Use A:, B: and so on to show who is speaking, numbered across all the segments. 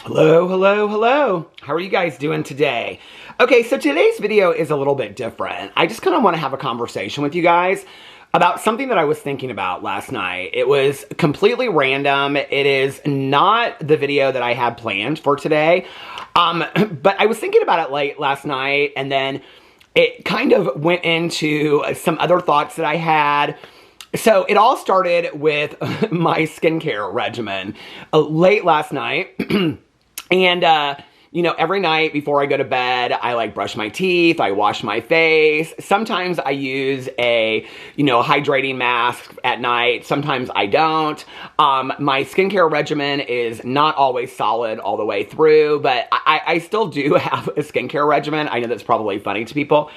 A: Hello, hello, hello. How are you guys doing today? Okay, so today's video is a little bit different. I just kind of want to have a conversation with you guys about something that I was thinking about last night. It was completely random. It is not the video that I had planned for today. But I was thinking about it late last night, and then it kind of went into some other thoughts that I had. So it all started with my skincare regimen late last night. And, every night before I go to bed, I brush my teeth, I wash my face. Sometimes I use a, hydrating mask at night. Sometimes I don't. My skincare regimen is not always solid all the way through, but I still do have a skincare regimen. I know that's probably funny to people.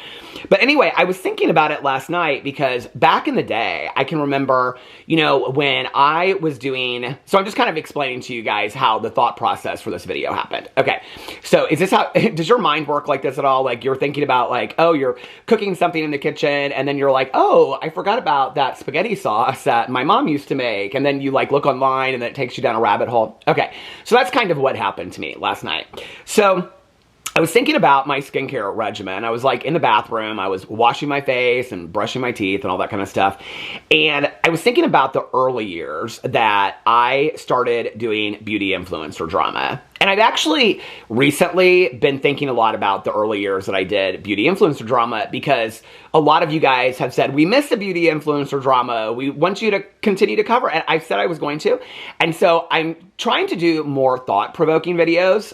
A: But anyway, I was thinking about it last night because back in the day, I can remember, when I was doing, so I'm just kind of explaining to you guys how the thought process for this video happened. Okay. So is this how, does your mind work like this at all? Like you're thinking about oh, you're cooking something in the kitchen and then you're like, oh, I forgot about that spaghetti sauce that my mom used to make. And then you look online and then it takes you down a rabbit hole. Okay. So that's kind of what happened to me last night. So I was thinking about my skincare regimen. I was in the bathroom, I was washing my face and brushing my teeth and all that kind of stuff. And I was thinking about the early years that I started doing beauty influencer drama. And I've actually recently been thinking a lot about the early years that I did beauty influencer drama because a lot of you guys have said, we missed the beauty influencer drama. We want you to continue to cover it. And I said I was going to. And so I'm trying to do more thought-provoking videos.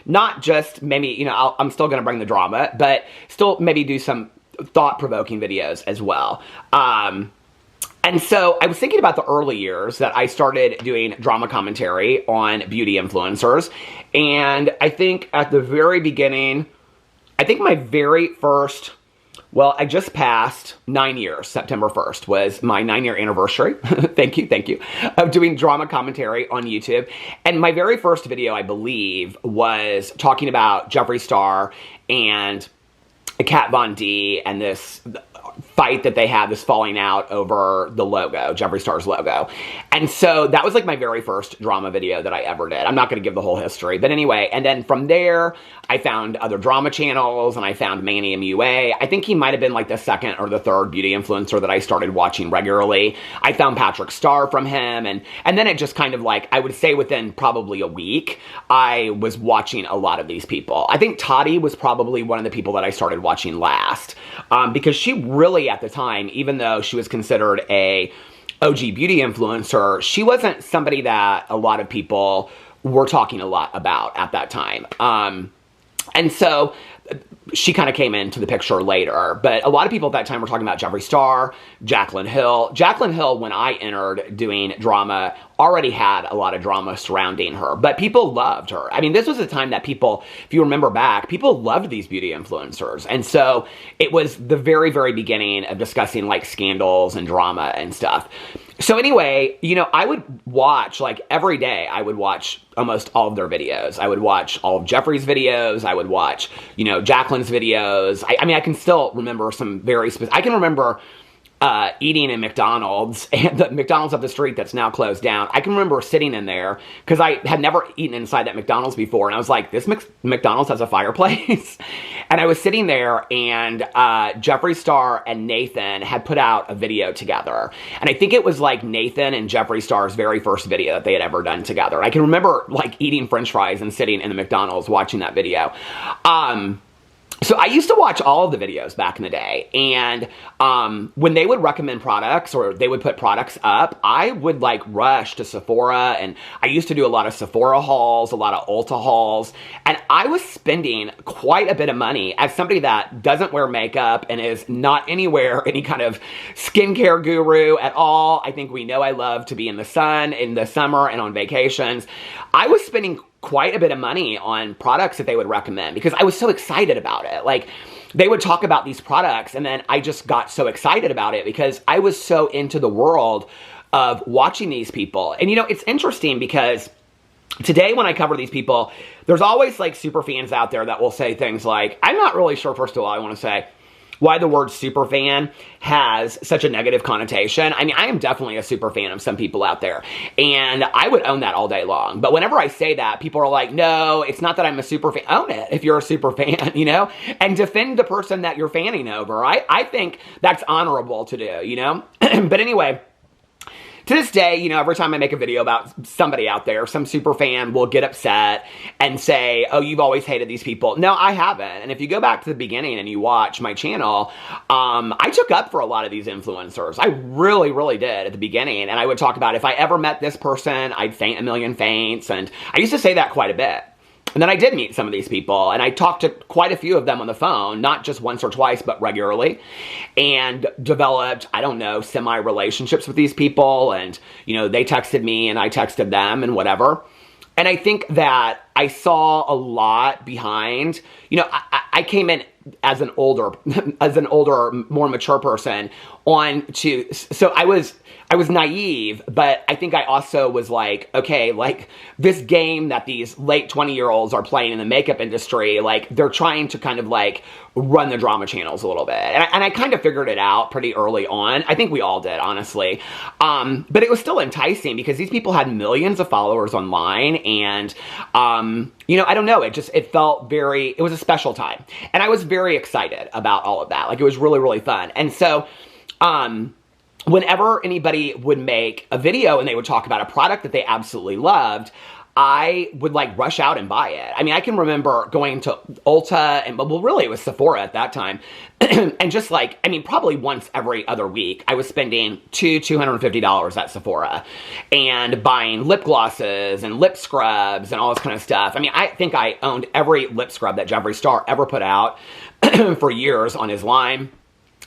A: Not just maybe, I'm still going to bring the drama, but still maybe do some thought-provoking videos as well. And so I was thinking about the early years that I started doing drama commentary on beauty influencers. And I think at the very beginning, I think my very first, I just passed 9 years. September 1st was my 9-year anniversary. Thank you, of doing drama commentary on YouTube. And my very first video, I believe, was talking about Jeffree Star and Kat Von D and this fight that they had, this falling out over the logo, Jeffree Star's logo. And so that was my very first drama video that I ever did. I'm not going to give the whole history, but anyway, and then from there, I found other drama channels and I found Manny MUA. I think he might have been the second or the third beauty influencer that I started watching regularly. I found Patrick Starr from him, and then it just kind of I would say within probably a week, I was watching a lot of these people. I think Toddy was probably one of the people that I started watching last, because she really at the time, even though she was considered a OG beauty influencer, she wasn't somebody that a lot of people were talking a lot about at that time. And so she kind of came into the picture later, but a lot of people at that time were talking about Jeffree Star, Jaclyn Hill. Jaclyn Hill, when I entered doing drama, already had a lot of drama surrounding her, but people loved her. I mean, this was a time that people, if you remember back, people loved these beauty influencers. And so it was the very, very beginning of discussing scandals and drama and stuff. So anyway, I would watch, every day, I would watch almost all of their videos. I would watch all of Jeffree's videos. I would watch, Jaclyn's videos. I mean, I can still remember some very specific, I can remember eating in McDonald's, and the McDonald's up the street that's now closed down. I can remember sitting in there because I had never eaten inside that McDonald's before, and I was like, this McDonald's has a fireplace. And I was sitting there, and Jeffree Star and Nathan had put out a video together. And I think it was Nathan and Jeffree Star's very first video that they had ever done together. I can remember eating French fries and sitting in the McDonald's watching that video. So I used to watch all of the videos back in the day, and when they would recommend products or they would put products up, I would rush to Sephora, and I used to do a lot of Sephora hauls, a lot of Ulta hauls, and I was spending quite a bit of money as somebody that doesn't wear makeup and is not anywhere any kind of skincare guru at all. I think we know I love to be in the sun in the summer and on vacations. I was spending quite a bit of money on products that they would recommend because I was so excited about it. They would talk about these products, and then I just got so excited about it because I was so into the world of watching these people. And it's interesting because today when I cover these people, there's always super fans out there that will say things I'm not really sure, first of all, I want to say, why the word super fan has such a negative connotation. I mean, I am definitely a super fan of some people out there, and I would own that all day long. But whenever I say that, people are like, no, it's not that I'm a super fan. Own it if you're a super fan, you know, and defend the person that you're fanning over. I think that's honorable to do, you know. But anyway, to this day, you know, every time I make a video about somebody out there, some super fan will get upset and say, oh, you've always hated these people. No, I haven't. And if you go back to the beginning and you watch my channel, I took up for a lot of these influencers. I really, really did at the beginning. And I would talk about if I ever met this person, I'd faint a million faints. And I used to say that quite a bit. And then I did meet some of these people, and I talked to quite a few of them on the phone, not just once or twice, but regularly, and developed, I don't know, semi-relationships with these people, and, you know, they texted me, and I texted them, and whatever. And I think that I saw a lot behind, you know, I came in as an older, more mature person so I was naive, but I think I also was like, okay, like this game that these late 20-year-olds are playing in the makeup industry, like they're trying to kind of like run the drama channels a little bit. And I kind of figured it out pretty early on. I think we all did, honestly. But it was still enticing because these people had millions of followers online, and, you know, I don't know, it felt it was a special time. And I was very excited about all of that. Like, it was really, really fun. And so, whenever anybody would make a video and they would talk about a product that they absolutely loved, I would like rush out and buy it. I mean, I can remember going to Ulta and, well, really it was Sephora at that time. And just like, I mean, probably once every other week, I was spending $250 at Sephora and buying lip glosses and lip scrubs and all this kind of stuff. I mean, I think I owned every lip scrub that Jeffree Star ever put out for years on his line.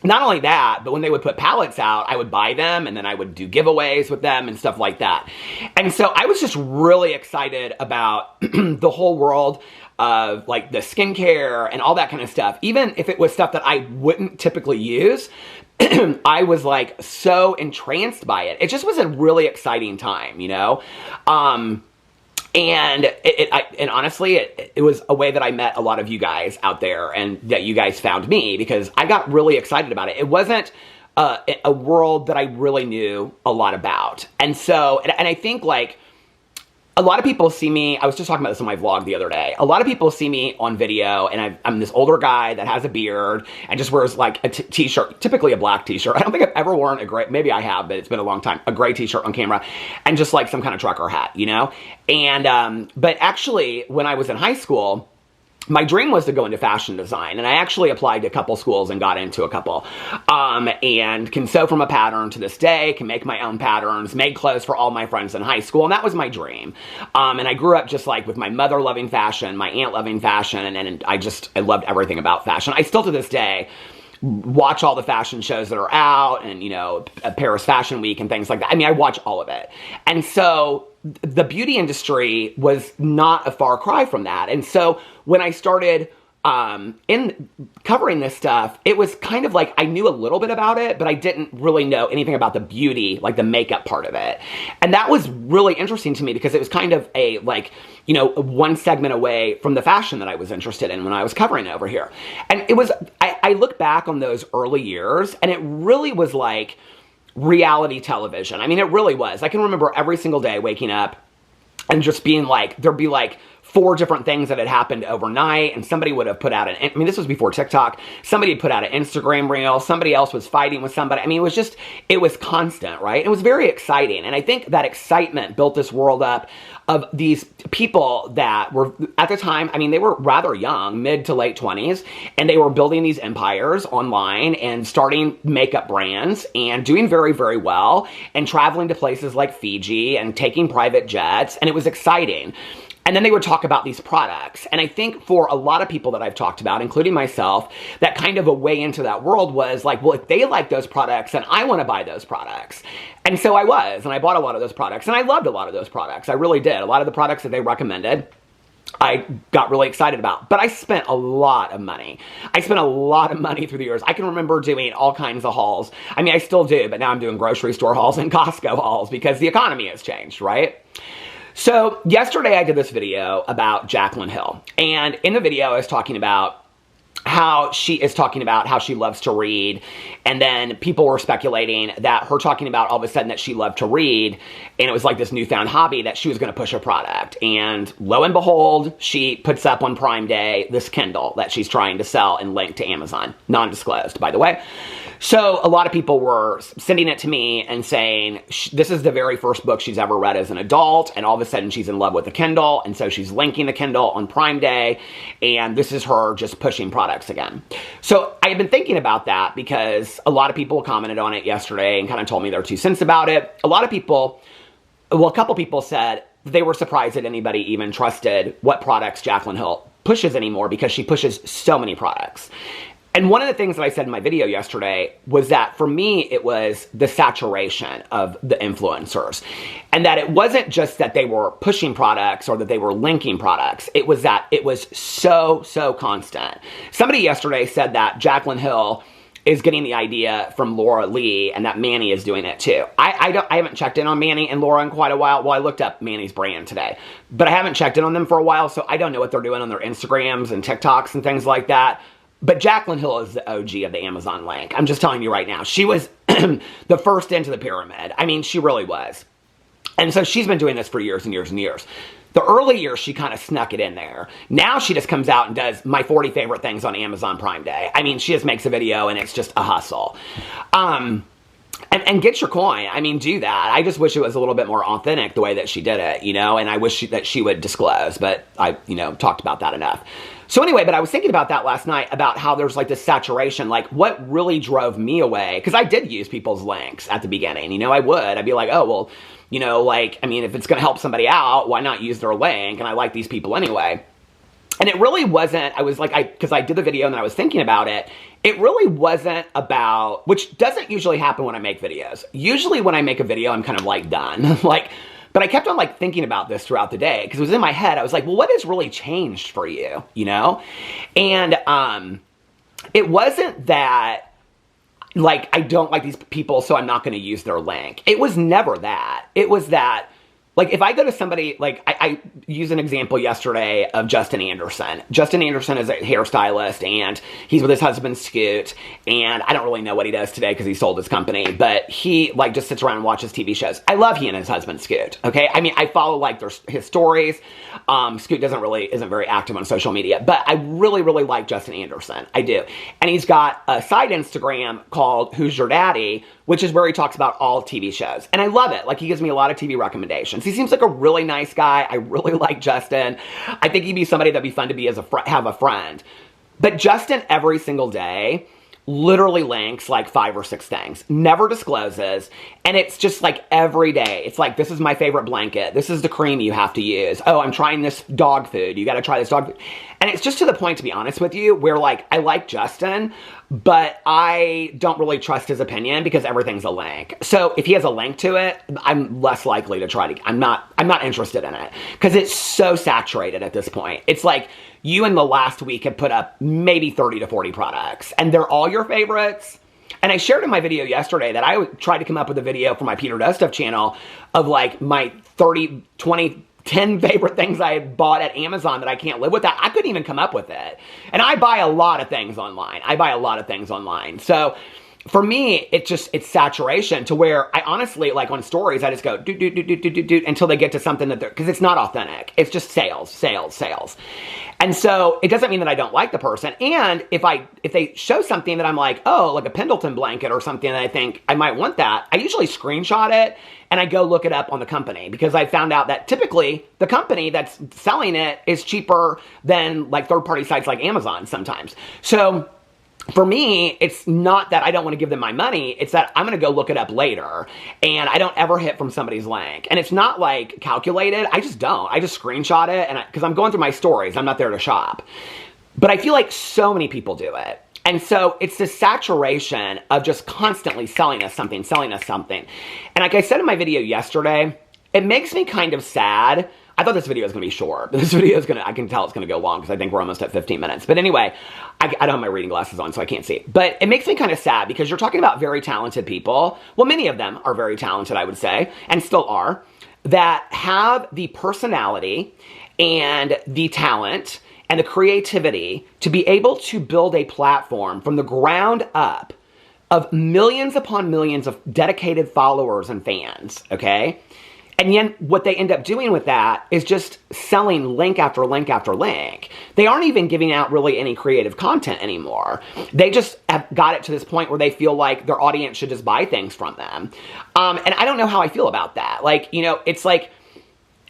A: Not only that, but when they would put palettes out, I would buy them, and then I would do giveaways with them and stuff like that. And so I was just really excited about the whole world of like the skincare and all that kind of stuff. Even if it was stuff that I wouldn't typically use, I was like so entranced by it. It just was a really exciting time, you know? And honestly, it was a way that I met a lot of you guys out there, and that you guys found me, because I got really excited about it. It wasn't a world that I really knew a lot about. And so, and I think like, a lot of people see me, I was just talking about this on my vlog the other day. A lot of people see me on video, and I'm this older guy that has a beard and just wears like a t-shirt, typically a black t-shirt. I don't think I've ever worn a gray, maybe I have, but it's been a long time, a gray t-shirt on camera, and just like some kind of trucker hat, you know? And, but actually, when I was in high school, my dream was to go into fashion design, and I actually applied to a couple schools and got into a couple, and can sew from a pattern to this day, can make my own patterns, made clothes for all my friends in high school, and that was my dream. And I grew up just like with my mother loving fashion, my aunt loving fashion, and I loved everything about fashion. I still to this day watch all the fashion shows that are out, and, you know, Paris Fashion Week and things like that. I mean, I watch all of it. And so the beauty industry was not a far cry from that. And so when I started in covering this stuff, it was kind of like I knew a little bit about it, but I didn't really know anything about the beauty, like the makeup part of it. And that was really interesting to me, because it was kind of a, like, you know, one segment away from the fashion that I was interested in when I was covering it over here. And it was, I look back on those early years, and it really was like reality television. I mean, it really was. I can remember every single day waking up and just being like, there'd be like 4 different things that had happened overnight, and somebody would have put out I mean, this was before TikTok. Somebody had put out an Instagram reel. Somebody else was fighting with somebody. I mean, it was constant, right? It was very exciting. And I think that excitement built this world up of these people that were, at the time, I mean, they were rather young, mid to late 20s, and they were building these empires online and starting makeup brands and doing very, very well, and traveling to places like Fiji and taking private jets, and it was exciting. And then they would talk about these products. And I think for a lot of people that I've talked about, including myself, that kind of a way into that world was like, well, if they like those products, then I want to buy those products. And so I was, and I bought a lot of those products, and I loved a lot of those products. I really did. A lot of the products that they recommended, I got really excited about. But I spent a lot of money. I spent a lot of money through the years. I can remember doing all kinds of hauls. I mean, I still do, but now I'm doing grocery store hauls and Costco hauls because the economy has changed, right? So yesterday I did this video about Jaclyn Hill, and in the video I was talking about how she is talking about how she loves to read, and then people were speculating that her talking about all of a sudden that she loved to read, and it was like this newfound hobby, that she was going to push a product. And lo and behold, she puts up on Prime Day this Kindle that she's trying to sell and link to Amazon. Non-disclosed, by the way. So a lot of people were sending it to me and saying this is the very first book she's ever read as an adult, and all of a sudden she's in love with the Kindle, and so she's linking the Kindle on Prime Day, and this is her just pushing products again. So I have been thinking about that because a lot of people commented on it yesterday and kind of told me their 2 cents about it. A lot of people, well, a couple people said they were surprised that anybody even trusted what products Jaclyn Hill pushes anymore, because she pushes so many products. And one of the things that I said in my video yesterday was that for me, it was the saturation of the influencers. And that it wasn't just that they were pushing products or that they were linking products. It was that it was so constant. Somebody yesterday said that Jaclyn Hill is getting the idea from Laura Lee, and that Manny is doing it too. I haven't checked in on Manny and Laura in quite a while. Well, I looked up Manny's brand today, but I haven't checked in on them for a while, so I don't know what they're doing on their Instagrams and TikToks and things like that. But Jaclyn Hill is the OG of the Amazon link. I'm just telling you right now. She was the first into the pyramid. I mean, she really was. And so she's been doing this for years and years and years. The early years, she kind of snuck it in there. Now she just comes out and does my 40 favorite things on Amazon Prime Day. I mean, she just makes a video and it's just a hustle. And get your coin. I mean, do that. I just wish it was a little bit more authentic the way that she did it, you know, and I wish that she would disclose, but I, talked about that enough. So anyway, but I was thinking about that last night, about how there's like this saturation, like what really drove me away, because I did use people's links at the beginning, I'd be like, oh, well, I mean, if it's going to help somebody out, why not use their link? And I like these people anyway. And it really wasn't, because I did the video and then I was thinking about it, it really wasn't about, which doesn't usually happen when I make videos. Usually when I make a video, I'm kind of like done, but I kept on thinking about this throughout the day, because it was in my head. I was like, well, what has really changed for you, And it wasn't that, I don't like these people, so I'm not going to use their link. It was never that. It was that, if I go to somebody, I used an example yesterday of Justin Anderson. Justin Anderson is a hairstylist, and he's with his husband, Scoot, and I don't really know what he does today because he sold his company, but he, just sits around and watches TV shows. I love he and his husband, Scoot, okay? I mean, I follow, his stories. Scoot isn't very active on social media, but I really, really like Justin Anderson. I do. And he's got a side Instagram called Who's Your Daddy, which is where he talks about all TV shows. And I love it. He gives me a lot of TV recommendations. He seems like a really nice guy. I really like Justin. I think he'd be somebody that'd be fun to be have a friend. But Justin, every single day, literally links 5 or 6 things, never discloses, and it's just every day. It's this is my favorite blanket. This is the cream you have to use. Oh, I'm trying this dog food. You got to try this dog food. And it's just to the point, to be honest with you, where I like Justin, but I don't really trust his opinion because everything's a link. So if he has a link to it, I'm less likely to try to, I'm not interested in it because it's so saturated at this point. It's you in the last week have put up maybe 30 to 40 products, and they're all your favorites. And I shared in my video yesterday that I tried to come up with a video for my Peter Does Stuff channel of my 30, 20, 10 favorite things I had bought at Amazon that I can't live without. I couldn't even come up with it. And I buy a lot of things online. So for me, it's saturation to where I honestly, on stories, I just go do until they get to something that because it's not authentic. It's just sales. And so it doesn't mean that I don't like the person. And if they show something that I'm oh, a Pendleton blanket or something that I think I might want that, I usually screenshot it and I go look it up on the company, because I found out that typically the company that's selling it is cheaper than third-party sites like Amazon sometimes. So for me, it's not that I don't want to give them my money. It's that I'm going to go look it up later, and I don't ever hit from somebody's link. And it's not calculated. I just don't. I just screenshot it, and because I'm going through my stories, I'm not there to shop. But I feel so many people do it. And so it's this saturation of just constantly selling us something. And like I said in my video yesterday, it makes me kind of sad. I thought this video was going to be short, but this video is I can tell it's going to go long because I think we're almost at 15 minutes. But anyway, I don't have my reading glasses on, so I can't see. But it makes me kind of sad because you're talking about very talented people. Well, many of them are very talented, I would say, and still are, that have the personality and the talent and the creativity to be able to build a platform from the ground up of millions upon millions of dedicated followers and fans, okay? And then what they end up doing with that is just selling link after link after link. They aren't even giving out really any creative content anymore. They just have got it to this point where they feel like their audience should just buy things from them. And I don't know how I feel about that. Like, you know, it's like,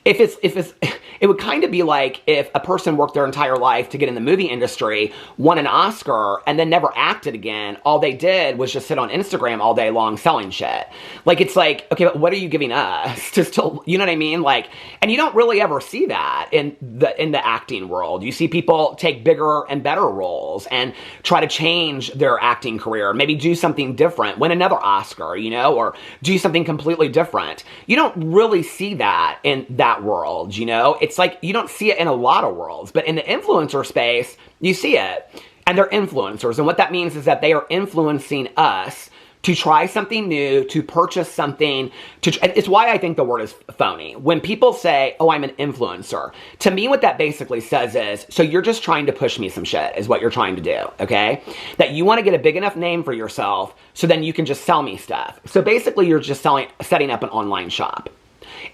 A: it would kind of be like if a person worked their entire life to get in the movie industry, won an Oscar, and then never acted again. All they did was just sit on Instagram all day long selling shit. Like, it's like, okay, but what are you giving us to still, you know what I mean? Like, and you don't really ever see that in the acting world. You see people take bigger and better roles and try to change their acting career, maybe do something different, win another Oscar, you know, or do something completely different. You don't really see that in that world, you know? It's like you don't see it in a lot of worlds, but in the influencer space, you see it. And they're influencers. And what that means is that they are influencing us to try something new, to purchase something. It's why I think the word is phony. When people say, oh, I'm an influencer, to me what that basically says is, so you're just trying to push me some shit, is what you're trying to do, okay? That you want to get a big enough name for yourself so then you can just sell me stuff. So basically you're just setting up an online shop.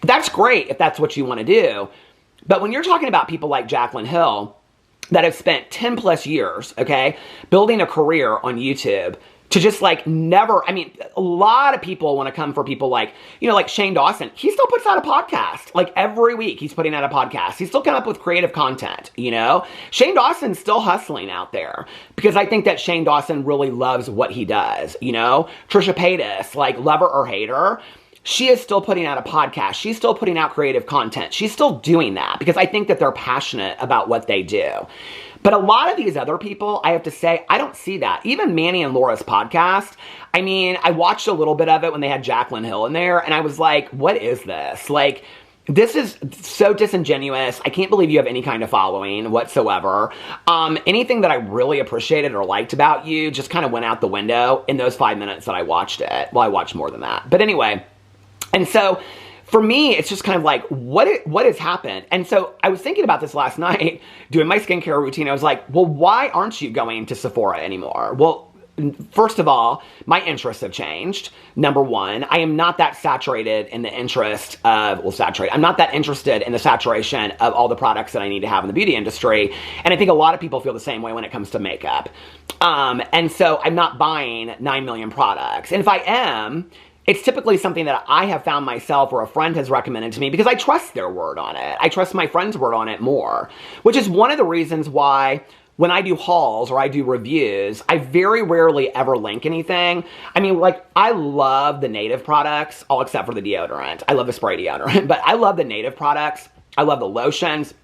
A: That's great if that's what you want to do. But when you're talking about people like Jaclyn Hill that have spent 10 plus years, okay, building a career on YouTube to just like never, I mean, a lot of people want to come for people like, you know, like Shane Dawson. He still puts out a podcast. Like every week he's putting out a podcast. He's still coming up with creative content, you know? Shane Dawson's still hustling out there because I think that Shane Dawson really loves what he does, you know? Trisha Paytas, like love her or hate her, she is still putting out a podcast. She's still putting out creative content. She's still doing that because I think that they're passionate about what they do. But a lot of these other people, I have to say, I don't see that. Even Manny and Laura's podcast, I mean, I watched a little bit of it when they had Jaclyn Hill in there, and I was like, what is this? Like, this is so disingenuous. I can't believe you have any kind of following whatsoever. Anything that I really appreciated or liked about you just kind of went out the window in those 5 minutes that I watched it. Well, I watched more than that. But anyway, and so for me, it's just kind of like, what has happened? And so I was thinking about this last night, doing my skincare routine. I was like, well, why aren't you going to Sephora anymore? Well, first of all, my interests have changed. Number one, I am not that saturated in the interest of, well, I'm not that interested in the saturation of all the products that I need to have in the beauty industry. And I think a lot of people feel the same way when it comes to makeup. And so I'm not buying 9 million products. And if I am, it's typically something that I have found myself or a friend has recommended to me because I trust their word on it. I trust my friend's word on it more, which is one of the reasons why when I do hauls or I do reviews, I very rarely ever link anything. I mean, like, I love the native products, all except for the deodorant. I love the spray deodorant, but I love the native products. I love the lotions.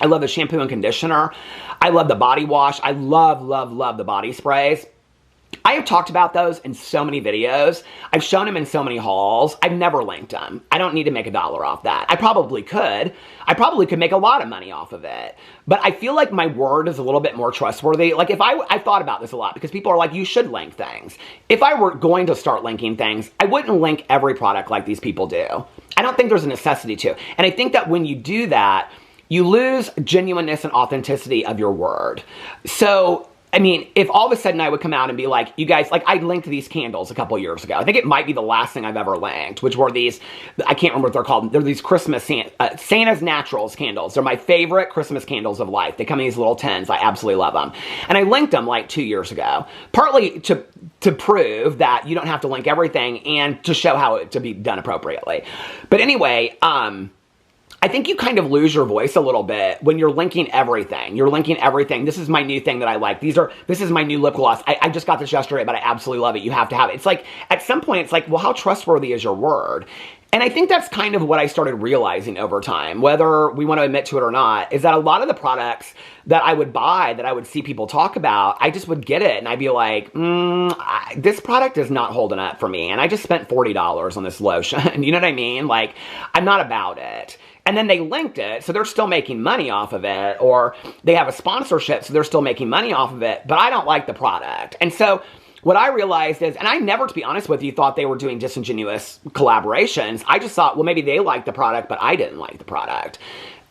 A: I love the shampoo and conditioner. I love the body wash. I love, love, love the body sprays. I have talked about those in so many videos. I've shown them in so many hauls. I've never linked them. I don't need to make $1 off that. I probably could. I probably could make a lot of money off of it. But I feel like my word is a little bit more trustworthy. Like if I've thought about this a lot because people are like, you should link things. If I were going to start linking things, I wouldn't link every product like these people do. I don't think there's a necessity to. And I think that when you do that, you lose genuineness and authenticity of your word. So, I mean, if all of a sudden I would come out and be like, you guys, like I linked these candles a couple years ago. I think it might be the last thing I've ever linked, which were these, I can't remember what they're called. They're these Christmas Santa's Naturals candles. They're my favorite Christmas candles of life. They come in these little tins. I absolutely love them. And I linked them like 2 years ago, partly to prove that you don't have to link everything and to show how it to be done appropriately. But anyway, I think you kind of lose your voice a little bit when you're linking everything. You're linking everything. This is my new thing that I like. This is my new lip gloss. I just got this yesterday, but I absolutely love it. You have to have it. It's like, at some point, it's like, well, how trustworthy is your word? And I think that's kind of what I started realizing over time, whether we want to admit to it or not, is that a lot of the products that I would buy, that I would see people talk about, I just would get it and I'd be like, this product is not holding up for me. And I just spent $40 on this lotion. You know what I mean? Like, I'm not about it. And then they linked it, so they're still making money off of it, or they have a sponsorship, so they're still making money off of it, but I don't like the product. And so what I realized is, and I never, to be honest with you, thought they were doing disingenuous collaborations. I just thought, well, maybe they liked the product, but I didn't like the product.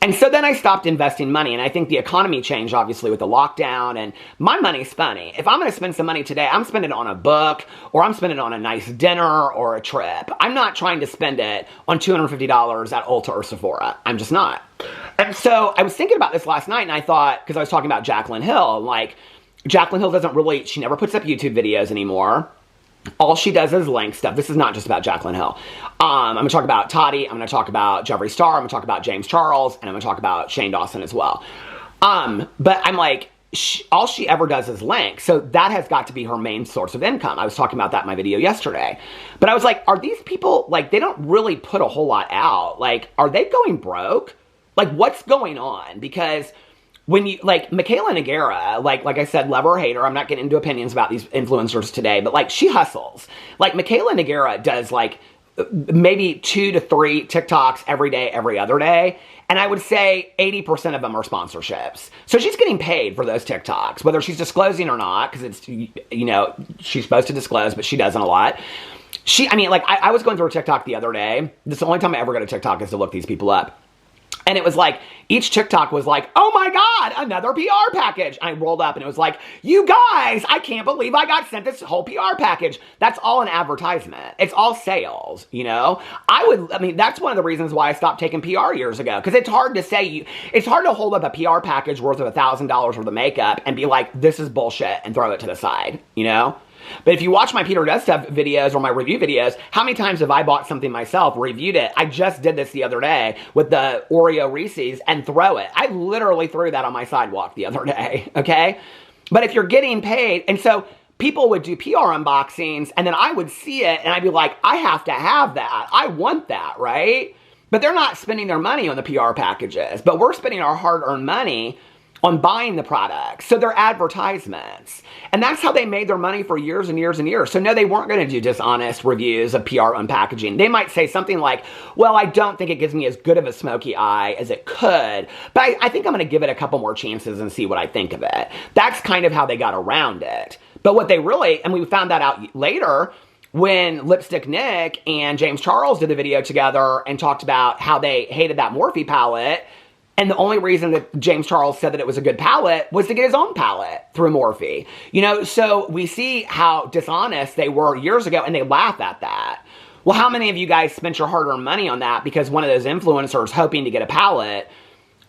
A: And so then I stopped investing money, and I think the economy changed, obviously, with the lockdown, and my money's funny. If I'm going to spend some money today, I'm spending it on a book, or I'm spending it on a nice dinner or a trip. I'm not trying to spend it on $250 at Ulta or Sephora. I'm just not. And so I was thinking about this last night, and I thought, because I was talking about Jaclyn Hill, like, Jaclyn Hill doesn't really, she never puts up YouTube videos anymore. All she does is link stuff. This is not just about Jaclyn Hill. I'm going to talk about Toddy. I'm going to talk about Jeffree Star. I'm going to talk about James Charles. And I'm going to talk about Shane Dawson as well. But I'm like, all she ever does is link. So that has got to be her main source of income. I was talking about that in my video yesterday. But I was like, are these people, like, they don't really put a whole lot out. Like, are they going broke? Like, what's going on? Because when you, like, Michaela Nogueira, like I said, love her or hate her, I'm not getting into opinions about these influencers today, but, like, she hustles. Like, Michaela Nogueira does, like, maybe 2 to 3 TikToks every day, every other day, and I would say 80% of them are sponsorships. So she's getting paid for those TikToks, whether she's disclosing or not, because it's, you know, she's supposed to disclose, but she doesn't a lot. I mean, like, I was going through a TikTok the other day. This is the only time I ever go to TikTok is to look these people up. And it was like, each TikTok was like, oh my God, another PR package. I rolled up and it was like, you guys, I can't believe I got sent this whole PR package. That's all an advertisement. It's all sales, you know? I mean, that's one of the reasons why I stopped taking PR years ago. Because it's hard to say, it's hard to hold up a PR package worth of $1,000 worth of makeup and be like, this is bullshit, and throw it to the side, you know? But if you watch my Peter Does Stuff videos or my review videos, how many times have I bought something myself, reviewed it? I just did this the other day with the Oreo Reese's and throw it. I literally threw that on my sidewalk the other day, okay? But if you're getting paid, and so people would do PR unboxings, and then I would see it, and I'd be like, I have to have that. I want that, right? But they're not spending their money on the PR packages, but we're spending our hard-earned money on buying the products. So they're advertisements. And that's how they made their money for years and years and years. So no, they weren't going to do dishonest reviews of PR unpackaging. They might say something like, well, I don't think it gives me as good of a smoky eye as it could, but I think I'm going to give it a couple more chances and see what I think of it. That's kind of how they got around it. But what they really, and we found that out later, when Lipstick Nick and James Charles did the video together and talked about how they hated that Morphe palette. And the only reason that James Charles said that it was a good palette was to get his own palette through Morphe. You know, so we see how dishonest they were years ago, and they laugh at that. Well, how many of you guys spent your hard-earned money on that because one of those influencers hoping to get a palette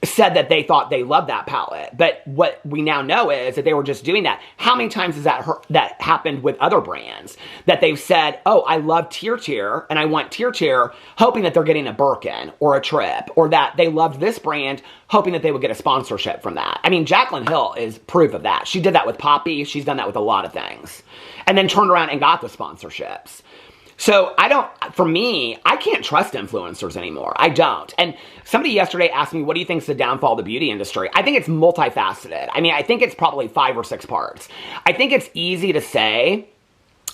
A: said that they thought they loved that palette? But what we now know is that they were just doing that. How many times has that happened with other brands? That they've said, oh, I love Tier, and I want Tier, hoping that they're getting a Birkin or a Trip, or that they loved this brand, hoping that they would get a sponsorship from that. I mean, Jaclyn Hill is proof of that. She did that with Poppy. She's done that with a lot of things. And then turned around and got the sponsorships. So for me, I can't trust influencers anymore. I don't. And somebody yesterday asked me, what do you think is the downfall of the beauty industry? I think it's multifaceted. I mean, I think it's probably 5 or 6 parts. I think it's easy to say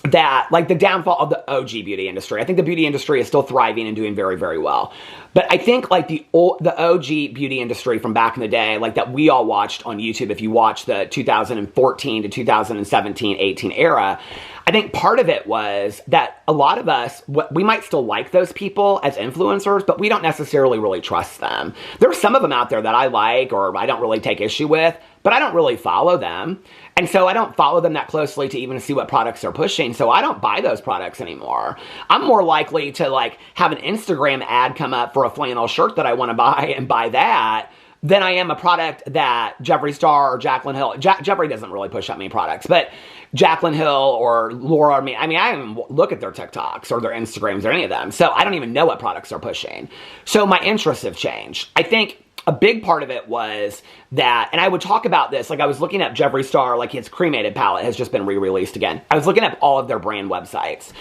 A: that, like, the downfall of the OG beauty industry. I think the beauty industry is still thriving and doing very, very well. But I think, like, the OG beauty industry from back in the day, like, that we all watched on YouTube, if you watch the 2014 to 2017, 18 era, I think part of it was that a lot of us, we might still like those people as influencers, but we don't necessarily really trust them. There's some of them out there that I like or I don't really take issue with, but I don't really follow them. And so I don't follow them that closely to even see what products they're pushing. So I don't buy those products anymore. I'm more likely to, like, have an Instagram ad come up for a flannel shirt that I want to buy and buy that than I am a product that Jeffree Star or Jaclyn Hill. Jeffree doesn't really push out many products, but Jaclyn Hill or Laura, I mean, I don't even look at their TikToks or their Instagrams or any of them. So I don't even know what products they're pushing. So my interests have changed. I think a big part of it was that, and I would talk about this, like I was looking up Jeffree Star, like his cremated palette has just been re-released again. I was looking up all of their brand websites.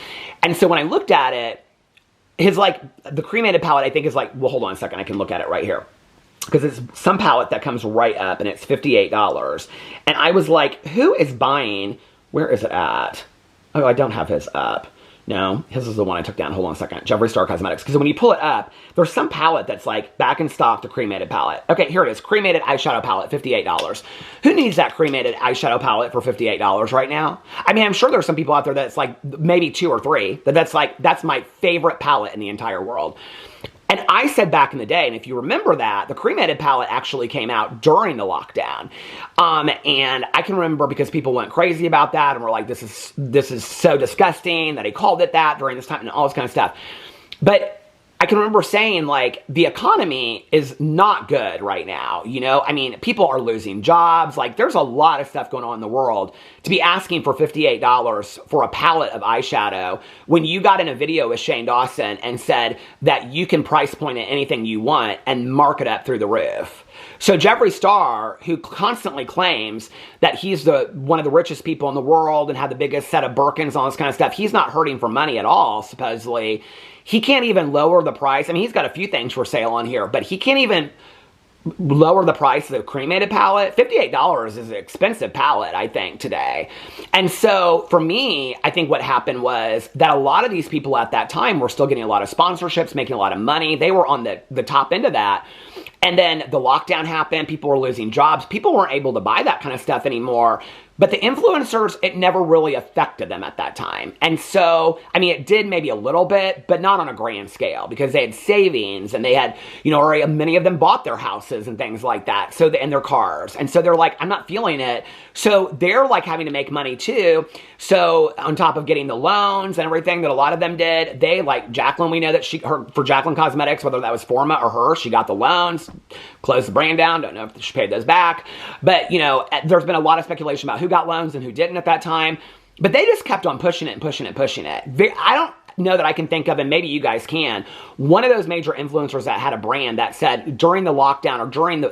A: And so when I looked at it, his, like, the cremated palette I think is like, well, hold on a second, I can look at it right here. Because it's some palette that comes right up and it's $58. And I was like, who is buying, where is it at? Oh, I don't have his up. No, his is the one I took down. Hold on a second. Jeffree Star Cosmetics. Because when you pull it up, there's some palette that's like back in stock, the cremated palette. Okay, here it is. Cremated eyeshadow palette, $58. Who needs that cremated eyeshadow palette for $58 right now? I mean, I'm sure there's some people out there that's like maybe 2 or 3. That's like, that's my favorite palette in the entire world. And I said back in the day, and if you remember that, the cremated palette actually came out during the lockdown. And I can remember because people went crazy about that and were like, this is so disgusting that he called it that during this time and all this kind of stuff. But I can remember saying, like, the economy is not good right now, you know? I mean, people are losing jobs. Like, there's a lot of stuff going on in the world. To be asking for $58 for a palette of eyeshadow when you got in a video with Shane Dawson and said that you can price point at anything you want and mark it up through the roof. So Jeffree Star, who constantly claims that he's one of the richest people in the world and had the biggest set of Birkins and all this kind of stuff, he's not hurting for money at all, supposedly. He can't even lower the price. I mean, he's got a few things for sale on here, but he can't even lower the price of the cremated palette. $58 is an expensive palette, I think, today. And so for me, I think what happened was that a lot of these people at that time were still getting a lot of sponsorships, making a lot of money. They were on the top end of that. And then the lockdown happened. People were losing jobs. People weren't able to buy that kind of stuff anymore. But the influencers, it never really affected them at that time. And so, I mean, it did maybe a little bit, but not on a grand scale because they had savings and they had, you know, or many of them bought their houses and things like that. So, and their cars. And so they're like, I'm not feeling it. So they're like having to make money too. So on top of getting the loans and everything that a lot of them did, they like Jacqueline, we know that for Jacqueline Cosmetics, whether that was Forma or her, she got the loans, closed the brand down. Don't know if she paid those back. But, you know, there's been a lot of speculation about who got loans and who didn't at that time. But they just kept on pushing it and pushing it and pushing it. I don't know that I can think of, and maybe you guys can, one of those major influencers that had a brand that said during the lockdown or during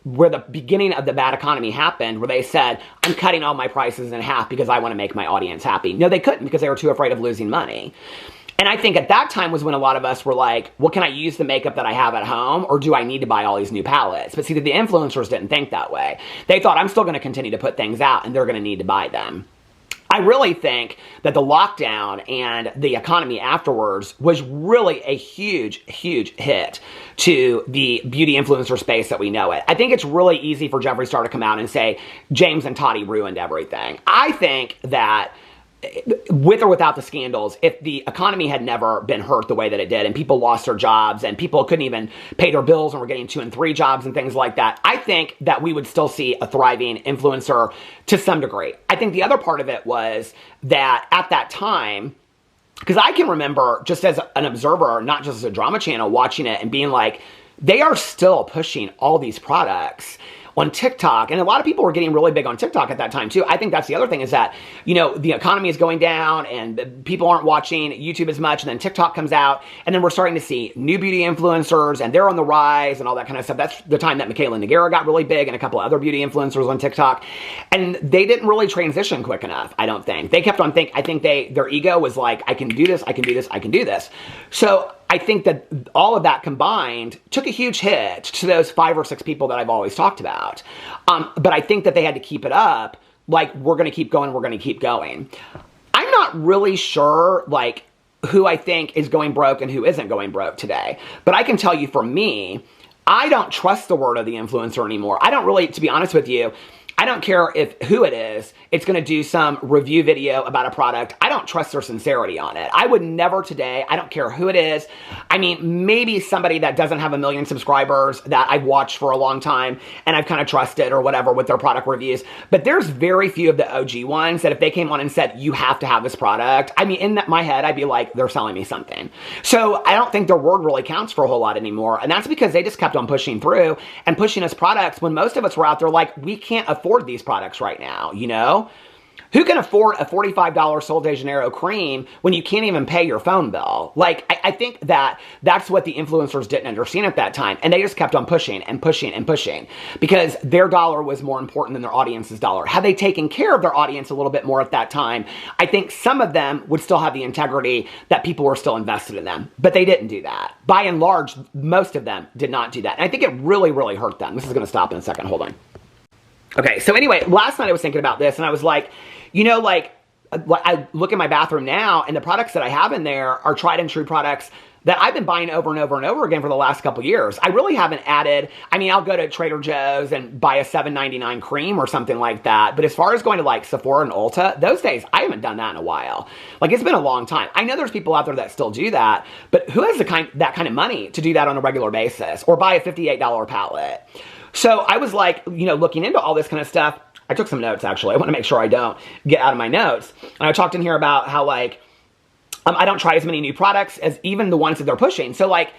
A: where the beginning of the bad economy happened, where they said, I'm cutting all my prices in half because I want to make my audience happy. No, they couldn't because they were too afraid of losing money. And I think at that time was when a lot of us were like, well, can I use the makeup that I have at home or do I need to buy all these new palettes? But see, the influencers didn't think that way. They thought, I'm still going to continue to put things out and they're going to need to buy them. I really think that the lockdown and the economy afterwards was really a huge, huge hit to the beauty influencer space that we know it. I think it's really easy for Jeffree Star to come out and say, James and Toddy ruined everything. I think that with or without the scandals, if the economy had never been hurt the way that it did and people lost their jobs and people couldn't even pay their bills and were getting 2 and 3 jobs and things like that, I think that we would still see a thriving influencer to some degree. I think the other part of it was that at that time, because I can remember just as an observer, not just as a drama channel, watching it and being like, they are still pushing all these products on TikTok. And a lot of people were getting really big on TikTok at that time too. I think that's the other thing is that, you know, the economy is going down and people aren't watching YouTube as much. And then TikTok comes out and then we're starting to see new beauty influencers and they're on the rise and all that kind of stuff. That's the time that Michaela Nogueira got really big and a couple of other beauty influencers on TikTok. And they didn't really transition quick enough, I don't think. They kept on I think their ego was like, I can do this, I can do this, I can do this. So I think that all of that combined took a huge hit to those 5 or 6 people that I've always talked about. But I think that they had to keep it up. Like, we're going to keep going. We're going to keep going. I'm not really sure, like, who I think is going broke and who isn't going broke today. But I can tell you for me, I don't trust the word of the influencer anymore. I don't really, to be honest with you, I don't care who it is, it's going to do some review video about a product. I don't trust their sincerity on it. I would never today, I don't care who it is. I mean, maybe somebody that doesn't have 1 million subscribers that I've watched for a long time and I've kind of trusted or whatever with their product reviews. But there's very few of the OG ones that if they came on and said, you have to have this product, I mean, in my head, I'd be like, they're selling me something. So I don't think their word really counts for a whole lot anymore. And that's because they just kept on pushing through and pushing us products when most of us were out there like, we can't afford these products right now, you know? Who can afford a $45 Sol de Janeiro cream when you can't even pay your phone bill? Like, I think that that's what the influencers didn't understand at that time. And they just kept on pushing and pushing and pushing because their dollar was more important than their audience's dollar. Had they taken care of their audience a little bit more at that time, I think some of them would still have the integrity that people were still invested in them. But they didn't do that. By and large, most of them did not do that. And I think it really, really hurt them. This is going to stop in a second. Hold on. Okay, so anyway, last night I was thinking about this and I was like, you know, like I look in my bathroom now and the products that I have in there are tried and true products. that I've been buying over and over and over again for the last couple years. I really haven't added, I mean, I'll go to Trader Joe's and buy a $7.99 cream or something like that. But as far as going to like Sephora and Ulta, those days, I haven't done that in a while. Like, it's been a long time. I know there's people out there that still do that, but who has that kind of money to do that on a regular basis or buy a $58 palette? So I was like, you know, looking into all this kind of stuff. I took some notes, actually. I want to make sure I don't get out of my notes. And I talked in here about how, like, I don't try as many new products as even the ones that they're pushing. So, like,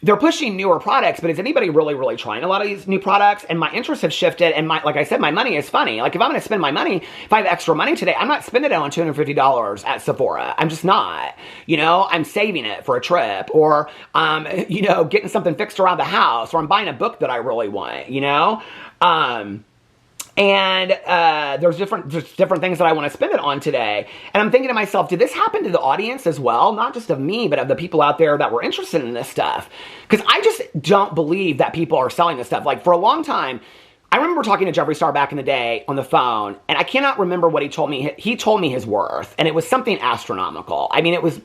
A: they're pushing newer products, but is anybody really trying a lot of these new products? And my interests have shifted, and like I said, my money is funny. Like, if I'm going to spend my money, if I have extra money today, I'm not spending it on $250 at Sephora. I'm just not. You know, I'm saving it for a trip, or, you know, getting something fixed around the house, or I'm buying a book that I really want, you know? And there's different things that I want to spend it on today. And I'm thinking to myself, did this happen to the audience as well? Not just of me, but of the people out there that were interested in this stuff. Because I just don't believe that people are selling this stuff. Like, for a long time, I remember talking to Jeffree Star back in the day on the phone, and I cannot remember what he told me. He told me his worth, and it was something astronomical. I mean, it was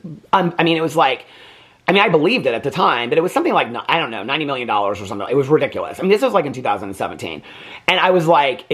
A: like, I mean, I believed it at the time, but it was something like, I don't know, $90 million or something. It was ridiculous. I mean, this was like in 2017. And I was like,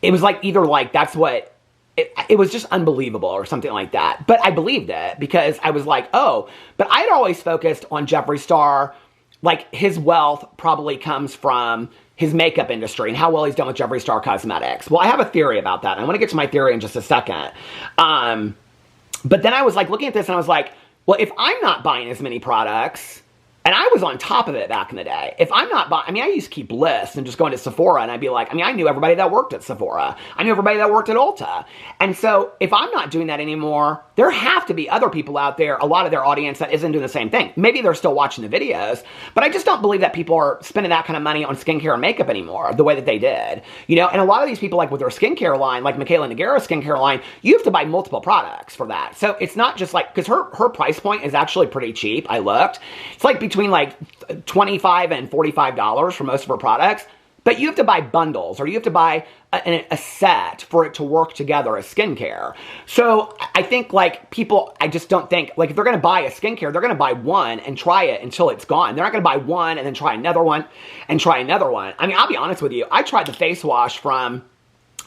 A: it was like either like, that's what, it was just unbelievable or something like that. But I believed it because I was like, oh, but I'd always focused on Jeffree Star, like his wealth probably comes from his makeup industry and how well he's done with Jeffree Star Cosmetics. Well, I have a theory about that. I want to get to my theory in just a second. But then I was like looking at this and I was like, well, if I'm not buying as many products, and I was on top of it back in the day. If I'm not buying, I mean, I used to keep lists and just go into Sephora and I'd be like, I mean, I knew everybody that worked at Sephora. I knew everybody that worked at Ulta. And so if I'm not doing that anymore, there have to be other people out there, a lot of their audience that isn't doing the same thing. Maybe they're still watching the videos, but I just don't believe that people are spending that kind of money on skincare and makeup anymore the way that they did. You know, and a lot of these people, like with their skincare line, like Michaela Nogueira's skincare line, you have to buy multiple products for that. So it's not just like, because her price point is actually pretty cheap. I looked. It's like between like $25 and $45 for most of her products, but you have to buy bundles or you have to buy a set for it to work together as skincare. So I think like people, I just don't think, like if they're going to buy a skincare, they're going to buy one and try it until it's gone. They're not going to buy one and then try another one and try another one. I mean, I'll be honest with you. I tried the face wash from,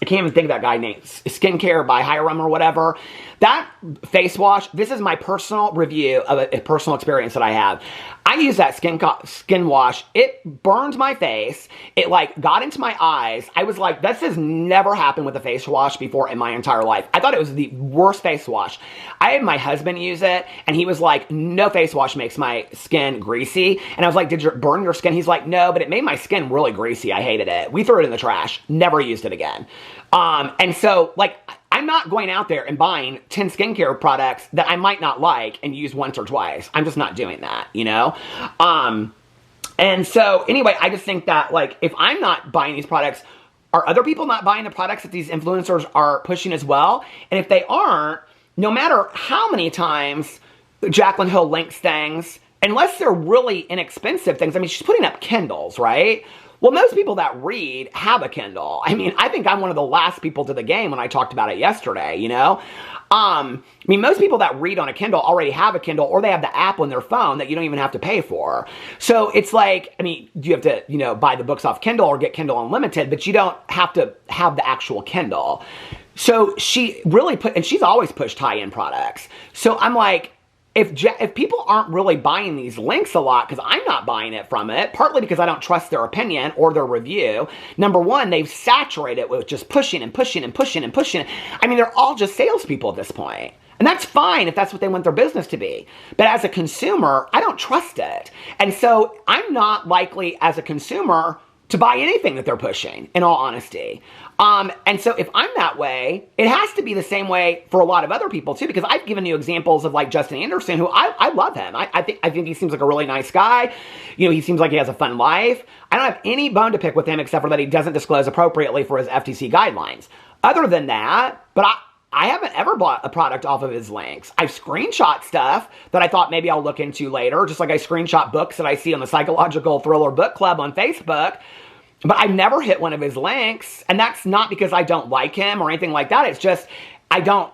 A: I can't even think of that guy named Skincare by Hiram or whatever. That face wash, this is my personal review of a personal experience that I have. I used that skin wash. It burned my face. It like got into my eyes. I was like, this has never happened with a face wash before in my entire life. I thought it was the worst face wash. I had my husband use it and he was like, no face wash makes my skin greasy. And I was like, did it burn your skin? He's like, no, but it made my skin really greasy. I hated it. We threw it in the trash. Never used it again. And so like, I'm not going out there and buying 10 skincare products that I might not like and use once or twice. I'm just not doing that, you know? And so anyway, I just think that like, if I'm not buying these products, are other people not buying the products that these influencers are pushing as well? And if they aren't, no matter how many times Jaclyn Hill links things, unless they're really inexpensive things, I mean, she's putting up Kindles, right? Well, most people that read have a Kindle. I mean, I think I'm one of the last people to the game when I talked about it yesterday, you know? I mean, most people that read on a Kindle already have a Kindle or they have the app on their phone that you don't even have to pay for. So it's like, I mean, you have to, you know, buy the books off Kindle or get Kindle Unlimited, but you don't have to have the actual Kindle. So she really and she's always pushed high-end products. So I'm like, if people aren't really buying these links a lot, because I'm not buying it from it, partly because I don't trust their opinion or their review. Number one, they've saturated it with just pushing and pushing and pushing and pushing. I mean, they're all just salespeople at this point. And that's fine if that's what they want their business to be. But as a consumer, I don't trust it. And so I'm not likely as a consumer to buy anything that they're pushing, in all honesty. And so if I'm that way, it has to be the same way for a lot of other people too, because I've given you examples of like Justin Anderson, who I love him. I think he seems like a really nice guy. You know, he seems like he has a fun life. I don't have any bone to pick with him except for that he doesn't disclose appropriately for his FTC guidelines. Other than that, but I haven't ever bought a product off of his links. I've screenshot stuff that I thought maybe I'll look into later, just like I screenshot books that I see on the Psychological Thriller Book Club on Facebook. But I've never hit one of his links, and that's not because I don't like him or anything like that. It's just,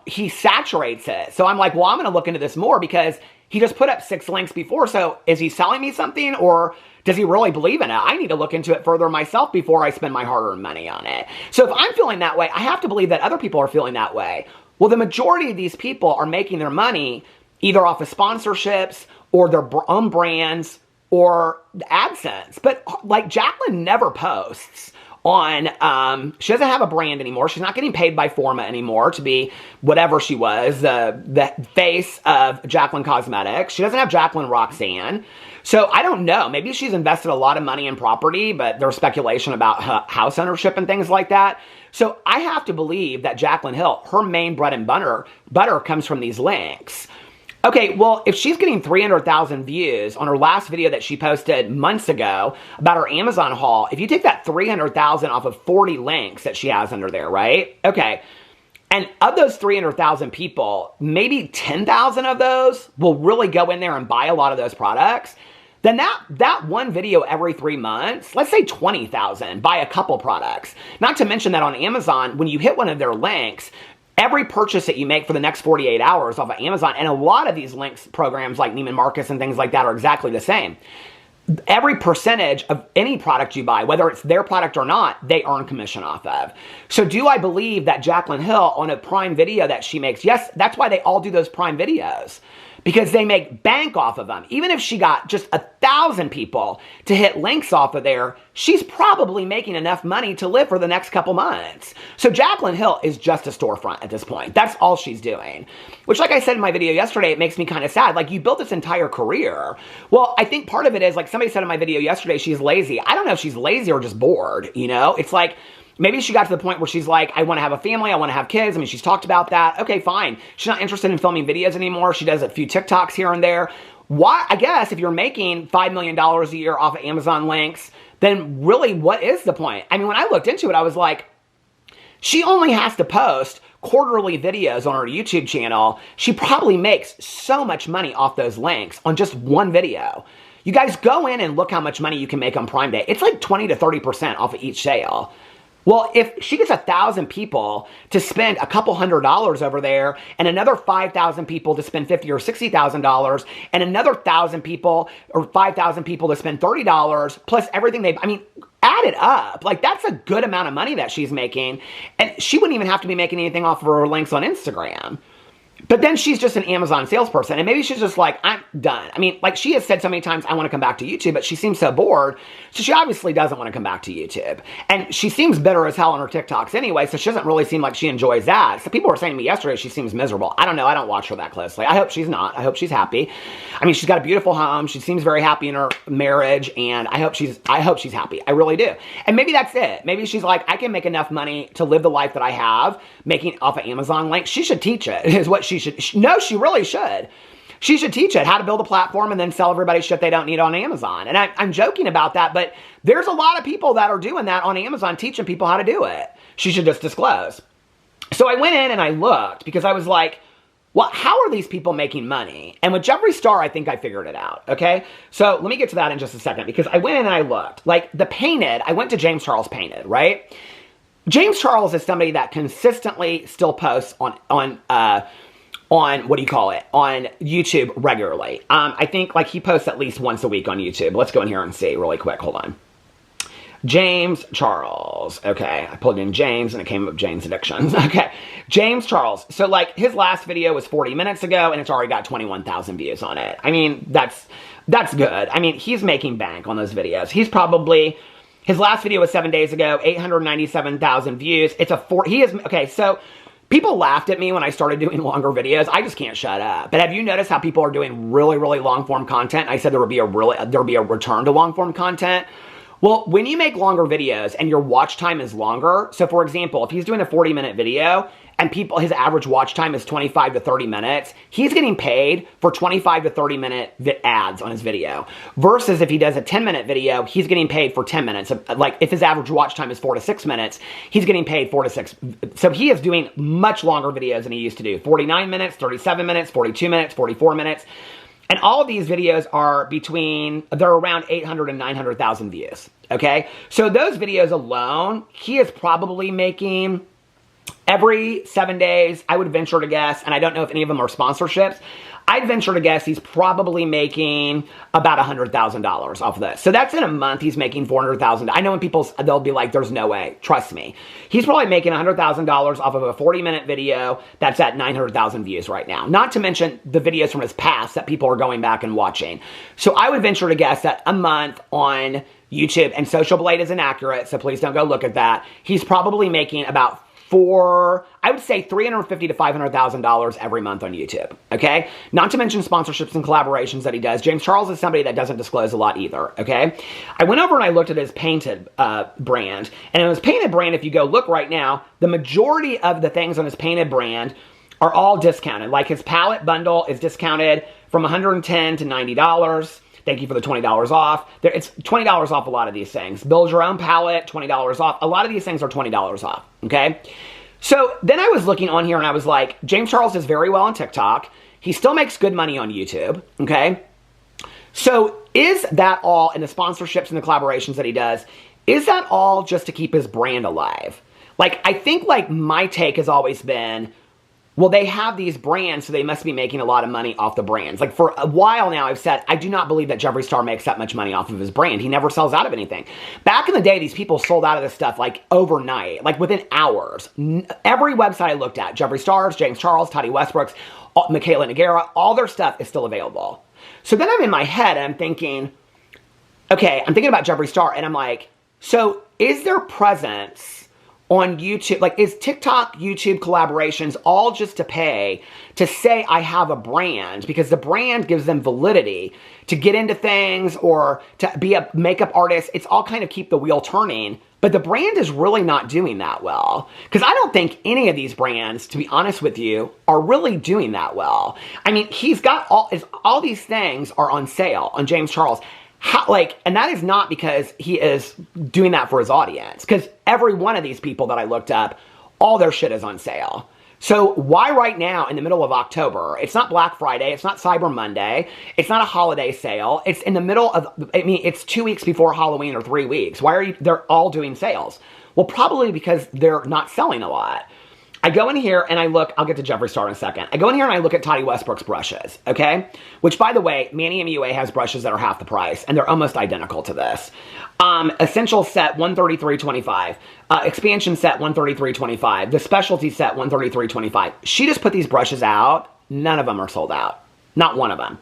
A: he saturates it. So I'm like, well, I'm going to look into this more because he just put up 6 links before. So is he selling me something, or does he really believe in it? I need to look into it further myself before I spend my hard-earned money on it. So if I'm feeling that way, I have to believe that other people are feeling that way. Well, the majority of these people are making their money either off of sponsorships or their own brands or AdSense. But like, Jacqueline never posts on, she doesn't have a brand anymore. She's not getting paid by Forma anymore to be whatever she was, the face of Jacqueline Cosmetics. She doesn't have Jacqueline Roxanne. So I don't know. Maybe she's invested a lot of money in property, but there's speculation about house ownership and things like that. So I have to believe that Jacqueline Hill, her main bread and butter comes from these links. Okay, well, if she's getting 300,000 views on her last video that she posted months ago about her Amazon haul, if you take that 300,000 off of 40 links that she has under there, right? Okay, and of those 300,000 people, maybe 10,000 of those will really go in there and buy a lot of those products. Then that one video every 3 months, let's say 20,000, buy a couple products. Not to mention that on Amazon, when you hit one of their links, every purchase that you make for the next 48 hours off of Amazon, and a lot of these links programs like Neiman Marcus and things like that are exactly the same. Every percentage of any product you buy, whether it's their product or not, they earn commission off of. So do I believe that Jacqueline Hill on a Prime video that she makes, yes, that's why they all do those Prime videos, because they make bank off of them. Even if she got just 1,000 people to hit links off of there, she's probably making enough money to live for the next couple months. So Jacqueline Hill is just a storefront at this point. That's all she's doing. Which, like I said in my video yesterday, it makes me kind of sad. Like, you built this entire career. Well, I think part of it is, like somebody said in my video yesterday, she's lazy. I don't know if she's lazy or just bored, you know? It's like, maybe she got to the point where she's like, I want to have a family, I want to have kids. I mean, she's talked about that. Okay, fine. She's not interested in filming videos anymore. She does a few TikToks here and there. Why? I guess if you're making $5 million a year off of Amazon links, then really, what is the point? I mean, when I looked into it, I was like, she only has to post quarterly videos on her YouTube channel. She probably makes so much money off those links on just one video. You guys go in and look how much money you can make on Prime Day. It's like 20 to 30% off of each sale. Well, if she gets 1,000 people to spend a couple $100s over there, and another 5,000 people to spend $50,000 or $60,000, and another 1,000 people or 5,000 people to spend $30, plus everything I mean, add it up. Like, that's a good amount of money that she's making, and she wouldn't even have to be making anything off of her links on Instagram. But then she's just an Amazon salesperson, and maybe she's just like, I'm done. I mean, like, she has said so many times, I want to come back to YouTube, but she seems so bored, so she obviously doesn't want to come back to YouTube. And she seems bitter as hell on her TikToks anyway, so she doesn't really seem like she enjoys that. So people were saying to me yesterday she seems miserable. I don't know. I don't watch her that closely. I hope she's not. I hope she's happy. I mean, she's got a beautiful home. She seems very happy in her marriage, and I hope she's happy. I really do. And maybe that's it. Maybe she's like, I can make enough money to live the life that I have, making off of Amazon links. She should teach it, is what she should. No, she really should. She should teach it how to build a platform and then sell everybody shit they don't need on Amazon. And I'm joking about that, but there's a lot of people that are doing that on Amazon, teaching people how to do it. She should just disclose. So I went in and I looked because I was like, well, how are these people making money? And with Jeffree Star, I think I figured it out, okay? So let me get to that in just a second, because I went in and I looked. Like, the Painted, I went to James Charles Painted, right? James Charles is somebody that consistently still posts on what do you call it, on YouTube regularly. I think, like, he posts at least once a week on YouTube. Let's go in here and see really quick. Hold on. James Charles. Okay, I plugged in James and it came up James Addictions. Okay, James Charles. So, like, his last video was 40 minutes ago and it's already got 21,000 views on it. I mean, that's good. I mean, he's making bank on those videos. He's probably, his last video was 7 days ago, 897,000 views. It's okay, so people laughed at me when I started doing longer videos. I just can't shut up. But have you noticed how people are doing really, really long form content? I said there would be a return to long form content. Well, when you make longer videos and your watch time is longer, so for example, if he's doing a 40-minute video and his average watch time is 25 to 30 minutes, he's getting paid for 25 to 30-minute ads on his video. Versus if he does a 10-minute video, he's getting paid for 10 minutes. Like, if his average watch time is 4 to 6 minutes, he's getting paid 4 to 6. So he is doing much longer videos than he used to do. 49 minutes, 37 minutes, 42 minutes, 44 minutes. And all of these videos are they're around 800 and 900,000 views, okay? So those videos alone, he is probably making every 7 days, I would venture to guess, and I don't know if any of them are sponsorships, I'd venture to guess he's probably making about $100,000 off of this. So that's in a month, he's making $400,000. I know when people, they'll be like, there's no way. Trust me. He's probably making $100,000 off of a 40-minute video that's at 900,000 views right now. Not to mention the videos from his past that people are going back and watching. So I would venture to guess that a month on YouTube, and Social Blade is inaccurate, so please don't go look at that, he's probably making about I would say $350,000 to $500,000 every month on YouTube, okay? Not to mention sponsorships and collaborations that he does. James Charles is somebody that doesn't disclose a lot either, okay? I went over and I looked at his Painted brand, and in his Painted brand, if you go look right now, the majority of the things on his Painted brand are all discounted. Like his palette bundle is discounted from $110 to $90. Thank you for the $20 off. It's $20 off a lot of these things. Build your own palette, $20 off. A lot of these things are $20 off, okay? So then I was looking on here and I was like, James Charles does very well on TikTok. He still makes good money on YouTube, okay? So is that all, and the sponsorships and the collaborations that he does, is that all just to keep his brand alive? Like, I think like my take has always been, well, they have these brands, so they must be making a lot of money off the brands. Like, for a while now, I've said, I do not believe that Jeffree Star makes that much money off of his brand. He never sells out of anything. Back in the day, these people sold out of this stuff, like, overnight. Like, within hours. Every website I looked at, Jeffree Star's, James Charles, Tati Westbrook's, Michaela Nogueira, all their stuff is still available. So then I'm in my head, and I'm thinking, okay, I'm thinking about Jeffree Star, and I'm like, so is their presence on YouTube, like, is TikTok, YouTube collaborations all just to pay to say I have a brand, because the brand gives them validity to get into things or to be a makeup artist? It's all kind of keep the wheel turning, but the brand is really not doing that well. Because I don't think any of these brands, to be honest with you, are really doing that well. I mean, he's got all these things are on sale on James Charles. And that is not because he is doing that for his audience. Because every one of these people that I looked up, all their shit is on sale. So why right now in the middle of October? It's not Black Friday. It's not Cyber Monday. It's not a holiday sale. It's in the middle of, I mean, it's 2 weeks before Halloween or 3 weeks. Why are they're all doing sales? Well, probably because they're not selling a lot. I go in here and I look, I'll get to Jeffree Star in a second. I go in here and I look at Tati Westbrook's brushes, okay? Which, by the way, Manny MUA has brushes that are half the price, and they're almost identical to this. Essential set, $133.25. Expansion set, $133.25. The specialty set, $133.25. She just put these brushes out. None of them are sold out. Not one of them.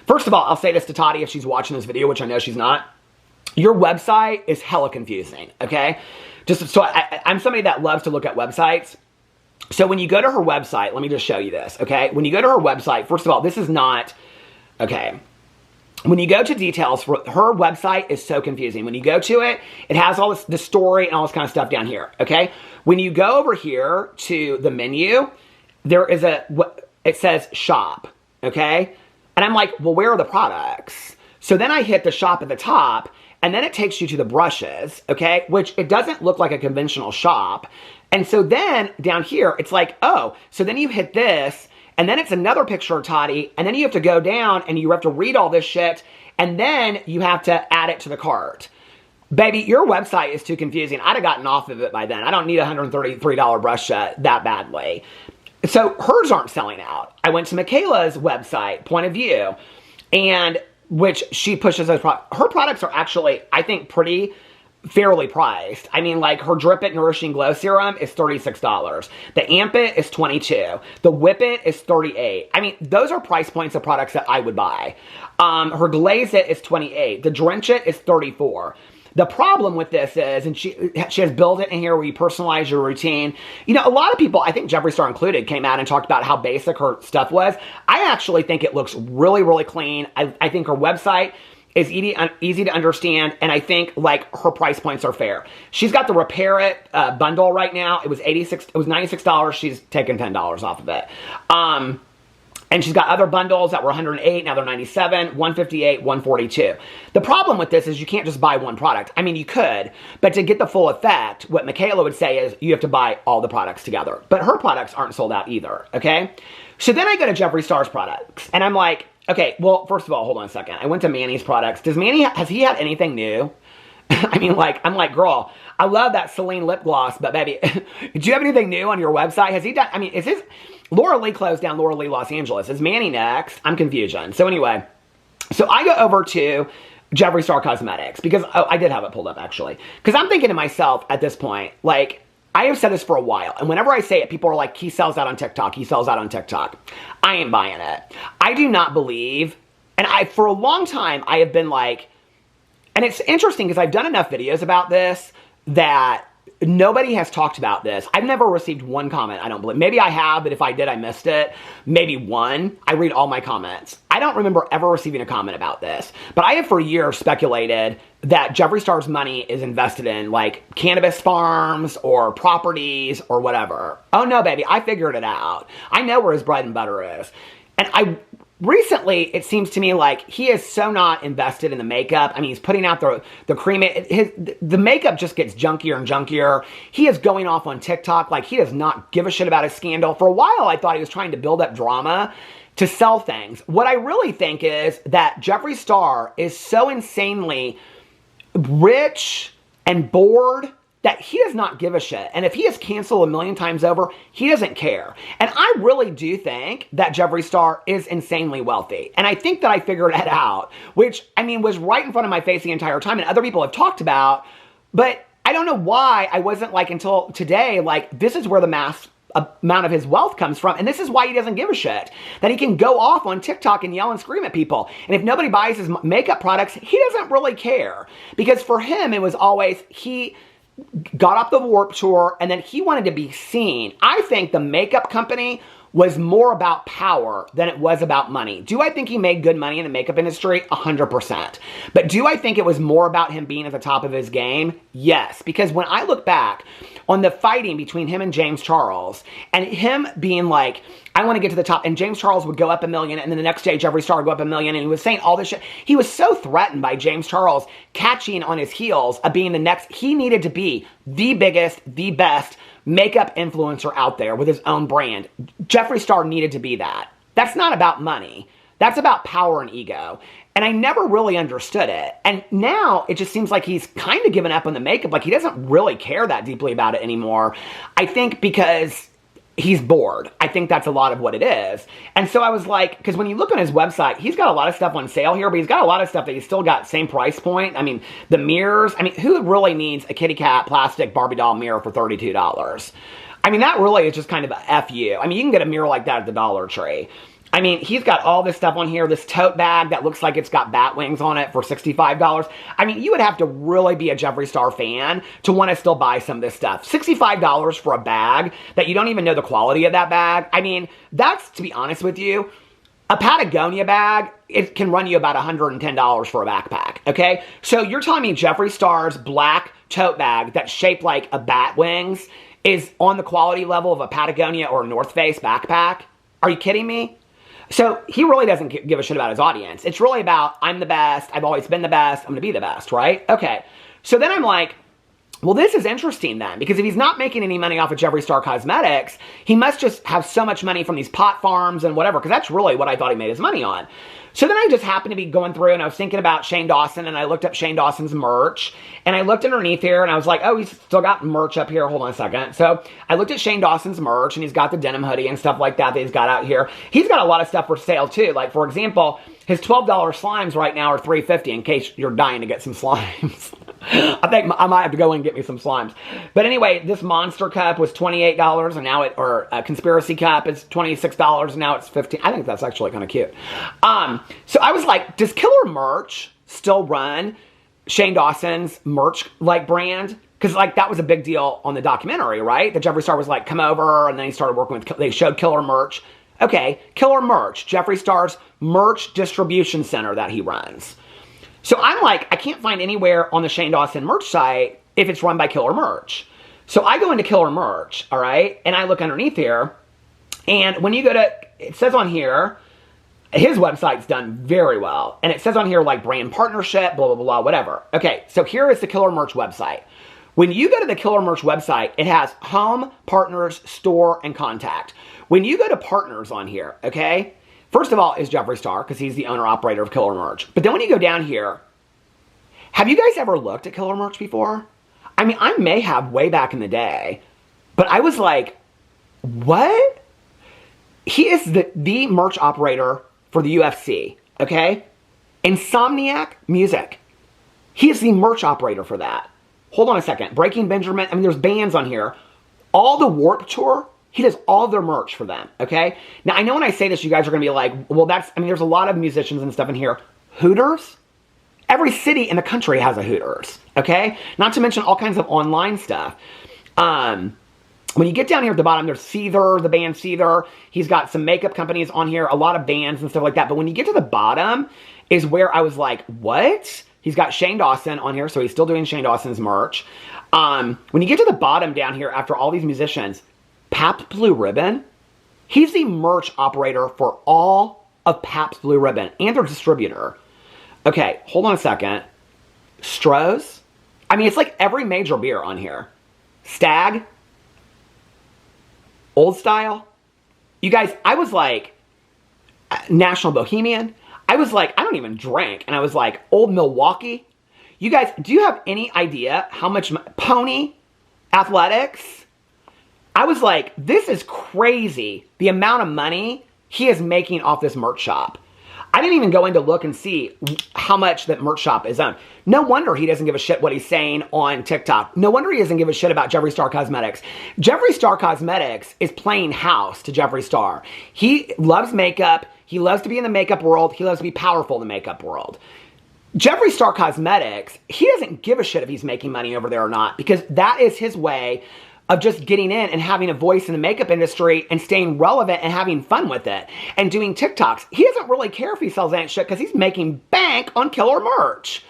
A: First of all, I'll say this to Tati if she's watching this video, which I know she's not. Your website is hella confusing, okay? Just so I'm somebody that loves to look at websites. So when you go to her website, let me just show you this, okay? When you go to her website, first of all, this is not, okay. When you go to details, her website is so confusing. When you go to it, it has all this, the story and all this kind of stuff down here, okay? When you go over here to the menu, there is it says shop, okay? And I'm like, well, where are the products? So then I hit the shop at the top, and then it takes you to the brushes, okay? Which it doesn't look like a conventional shop. And so then down here, it's like, oh, so then you hit this, and then it's another picture of Tati, and then you have to go down and you have to read all this shit, and then you have to add it to the cart. Baby, your website is too confusing. I'd have gotten off of it by then. I don't need a $133 brush set that badly. So hers aren't selling out. I went to Michaela's website, Point of View, and which she pushes those products. Her products are actually, I think, pretty fairly priced. I mean, like, her Drip It Nourishing Glow Serum is $36. The Amp It is $22. The Whip It is $38. I mean, those are price points of products that I would buy. Her Glaze It is $28. The Drench It is $34. The problem with this is, and she has built it in here where you personalize your routine. You know, a lot of people, I think Jeffree Star included, came out and talked about how basic her stuff was. I actually think it looks really, really clean. I think her website is easy to understand, and I think, like, her price points are fair. She's got the Repair It bundle right now. It was $96. She's taken $10 off of it. And she's got other bundles that were $108, now they're $97, $158, $142. The problem with this is you can't just buy one product. I mean, you could, but to get the full effect, what Michaela would say is you have to buy all the products together. But her products aren't sold out either, okay? So then I go to Jeffree Star's products, and I'm like, okay, well, first of all, hold on a second. I went to Manny's products. Has he had anything new? I mean, like, I'm like, girl, I love that Celine lip gloss, but baby, do you have anything new on your website? Has he done, I mean, is his, Laura Lee closed down Laura Lee Los Angeles. Is Manny next? I'm confusion. So anyway, so I go over to Jeffree Star Cosmetics because, oh, I did have it pulled up actually. Because I'm thinking to myself at this point, like, I have said this for a while, and whenever I say it, people are like, he sells out on TikTok, he sells out on TikTok. I ain't buying it. I do not believe, and for a long time, I have been like, and it's interesting because I've done enough videos about this that nobody has talked about this. I've never received one comment, I don't believe. Maybe I have, but if I did, I missed it. Maybe one. I read all my comments. I don't remember ever receiving a comment about this. But I have for years speculated that Jeffree Star's money is invested in like cannabis farms or properties or whatever. Oh no, baby, I figured it out. I know where his bread and butter is. And recently, it seems to me like he is so not invested in the makeup. I mean, he's putting out the cream. The makeup just gets junkier and junkier. He is going off on TikTok like he does not give a shit about his scandal. For a while, I thought he was trying to build up drama to sell things. What I really think is that Jeffree Star is so insanely rich and bored that he does not give a shit. And if he is canceled a million times over, he doesn't care. And I really do think that Jeffree Star is insanely wealthy. And I think that I figured that out, which, I mean, was right in front of my face the entire time and other people have talked about, but I don't know why I wasn't like until today, like this is where the mass amount of his wealth comes from. And this is why he doesn't give a shit. That he can go off on TikTok and yell and scream at people. And if nobody buys his makeup products, he doesn't really care. Because for him, it was always, he got off the Warped Tour, and then he wanted to be seen. I think the makeup company was more about power than it was about money. Do I think he made good money in the makeup industry? 100%. But do I think it was more about him being at the top of his game? Yes. Because when I look back on the fighting between him and James Charles, and him being like, I want to get to the top, and James Charles would go up $1 million, and then the next day Jeffree Star would go up $1 million, and he was saying all this shit. He was so threatened by James Charles catching on his heels of being the next. He needed to be the biggest, the best makeup influencer out there with his own brand. Jeffree Star needed to be that. That's not about money. That's about power and ego. And I never really understood it. And now it just seems like he's kind of given up on the makeup. Like he doesn't really care that deeply about it anymore. I think because he's bored. I think that's a lot of what it is. And so I was like, because when you look on his website, he's got a lot of stuff on sale here, but he's got a lot of stuff that he's still got same price point. I mean, the mirrors, I mean, who really needs a kitty cat plastic Barbie doll mirror for $32? I mean, that really is just kind of a F you. I mean, you can get a mirror like that at the Dollar Tree. I mean, he's got all this stuff on here, this tote bag that looks like it's got bat wings on it for $65. I mean, you would have to really be a Jeffree Star fan to want to still buy some of this stuff. $65 for a bag that you don't even know the quality of that bag. I mean, that's, to be honest with you, a Patagonia bag, it can run you about $110 for a backpack, okay? So you're telling me Jeffree Star's black tote bag that's shaped like a bat wings is on the quality level of a Patagonia or a North Face backpack? Are you kidding me? So he really doesn't give a shit about his audience. It's really about, I'm the best, I've always been the best, I'm gonna be the best, right? Okay, so then I'm like, well, this is interesting then, because if he's not making any money off of Jeffree Star Cosmetics, he must just have so much money from these pot farms and whatever, because that's really what I thought he made his money on. So then I just happened to be going through and I was thinking about Shane Dawson and I looked up Shane Dawson's merch and I looked underneath here and I was like, oh, he's still got merch up here. Hold on a second. So I looked at Shane Dawson's merch and he's got the denim hoodie and stuff like that he's got out here. He's got a lot of stuff for sale too. Like for example, his $12 slimes right now are $3.50 in case you're dying to get some slimes. I think I might have to go and get me some slimes. But anyway, this Monster cup was $28 and now or a Conspiracy cup is $26 and now it's $15. I think that's actually kind of cute. So I was like, does Killer Merch still run Shane Dawson's merch like brand? Because like that was a big deal on the documentary, right? That Jeffree Star was like, come over, and then he started working with, they showed Killer Merch. Okay, Killer Merch, Jeffree Star's merch distribution center that he runs. So I'm like, I can't find anywhere on the Shane Dawson merch site if it's run by Killer Merch. So I go into Killer Merch, all right, and I look underneath here, and when you go to, it says on here, his website's done very well. And it says on here like brand partnership, blah, blah, blah, whatever. Okay, so here is the Killer Merch website. When you go to the Killer Merch website, it has home, partners, store, and contact. When you go to partners on here, okay, first of all is Jeffree Star because he's the owner-operator of Killer Merch. But then when you go down here, Have you guys ever looked at killer merch before? I mean, I may have way back in the day, but I was like, what? He is the merch operator for the UFC, okay? Insomniac Music. He is the merch operator for that. Hold on a second. Breaking Benjamin, I mean, there's bands on here. All the Warped Tour, he does all their merch for them, okay? Now, I know when I say this, you guys are going to be like, well, there's a lot of musicians and stuff in here. Hooters? Every city in the country has a Hooters, okay? Not to mention all kinds of online stuff. When you get down here at the bottom, there's Seether, the band Seether. He's got some makeup companies on here, a lot of bands and stuff like that. But when you get to the bottom is where I was like, what? He's got Shane Dawson on here, so he's still doing Shane Dawson's merch. When you get to the bottom down here after all these musicians, Pabst Blue Ribbon, he's the merch operator for all of Pabst Blue Ribbon and their distributor. Okay, hold on a second. Stroh's, I mean, it's like every major beer on here. Stag, Old Style. You guys, I was like, National Bohemian. I was like, I don't even drink. And I was like, Old Milwaukee. You guys, do you have any idea how much Pony Athletics? I was like, this is crazy. The amount of money he is making off this merch shop. I didn't even go in to look and see how much that merch shop is owned. No wonder he doesn't give a shit what he's saying on TikTok. No wonder he doesn't give a shit about Jeffree Star Cosmetics. Jeffree Star Cosmetics is playing house to Jeffree Star. He loves makeup. He loves to be in the makeup world. He loves to be powerful in the makeup world. Jeffree Star Cosmetics, he doesn't give a shit if he's making money over there or not, because that is his way of just getting in and having a voice in the makeup industry and staying relevant and having fun with it and doing TikToks. He doesn't really care if he sells that shit because he's making bank on killer merch.